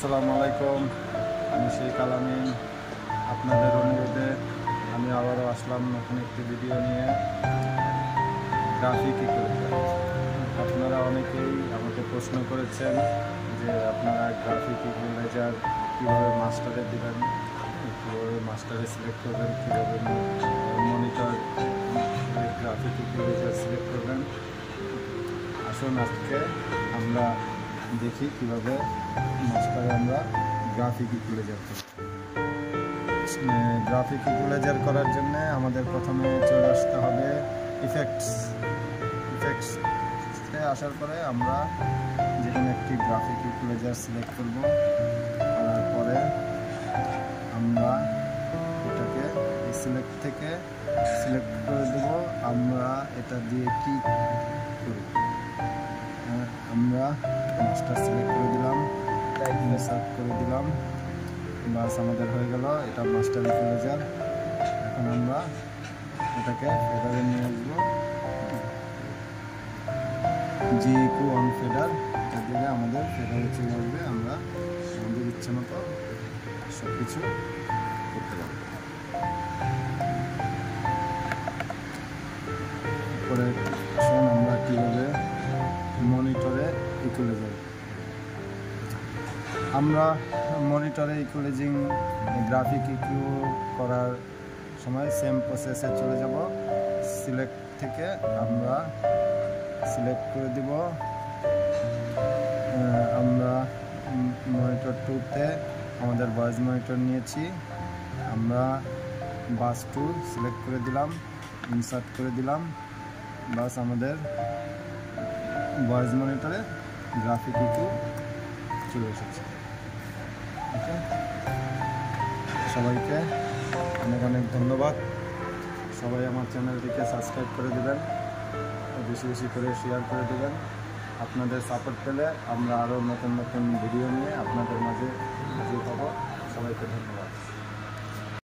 আসসালামু আলাইকুম। আমি শেখ আলামিন। আপনাদের অনুরোধে আমি আবারও আসলাম নতুন একটি ভিডিও নিয়ে। গ্রাফিক ইকুয়েলাইজার, আপনারা অনেকেই আমাকে প্রশ্ন করেছেন যে আপনারা গ্রাফিক ইকুয়েলাইজার কীভাবে মাস্টারে দেবেন, কীভাবে মাস্টারে সিলেক্ট করবেন, কীভাবে মনিটর গ্রাফিক ইকুয়েলাইজার সিলেক্ট করবেন। আসুন আজকে আমরা দেখি কীভাবে মাস্টারে আমরা গ্রাফিক ইকুয়েলাইজার করি। গ্রাফিক ইকুয়েলাইজার করার জন্য আমাদের প্রথমে চলে আসতে হবে ইফেক্টসে আসার পরে আমরা যেখানে একটি গ্রাফিক ইকুয়েলাইজার সিলেক্ট করব। করার পরে আমরা এটাকে সিলেক্ট থেকে সিলেক্ট করে দেব। আমরা এটা দিয়ে কি করি, আমরা মাস্টার সিলেক্ট করে দিলাম, সার্চ করে দিলাম, বাস আমাদের হয়ে গেল এটা মাস্টার ইকুয়েলাইজার। এখন আমরা এটাকে ফেডারে নিয়ে আসবো, G=1 ফেডার। এটা দিলে আমাদের ফেডারে চলে আসবে, আমরা আমাদের ইচ্ছে মতো সব কিছু করতে পারবো। এরপরে আমরা কীভাবে মনিটরে ইকুয়েলাইজার, আমরা মনিটরে ইকুয়েলাইজিং গ্রাফিক ইকিউ করার সময় সেম প্রসেসে চলে যাব। সিলেক্ট থেকে আমরা সিলেক্ট করে দিব, আমরা মনিটর 2তে আমাদের ভয়েস মনিটর নিয়েছি, আমরা বাস টুল সিলেক্ট করে দিলাম, ইনসার্ট করে দিলাম, বাস আমাদের ভয়েস মনিটরে গ্রাফিক ইকিউ চলে এসেছে। ওকে, সবাইকে অনেক অনেক ধন্যবাদ। সবাই আমার চ্যানেলটিকে সাবস্ক্রাইব করে দেবেন, বেশি বেশি করে শেয়ার করে দেবেন। আপনাদের সাপোর্ট পেলে আমরা আরও নতুন নতুন ভিডিও নিয়ে আপনাদের মাঝে হাজির হব। সবাইকে ধন্যবাদ।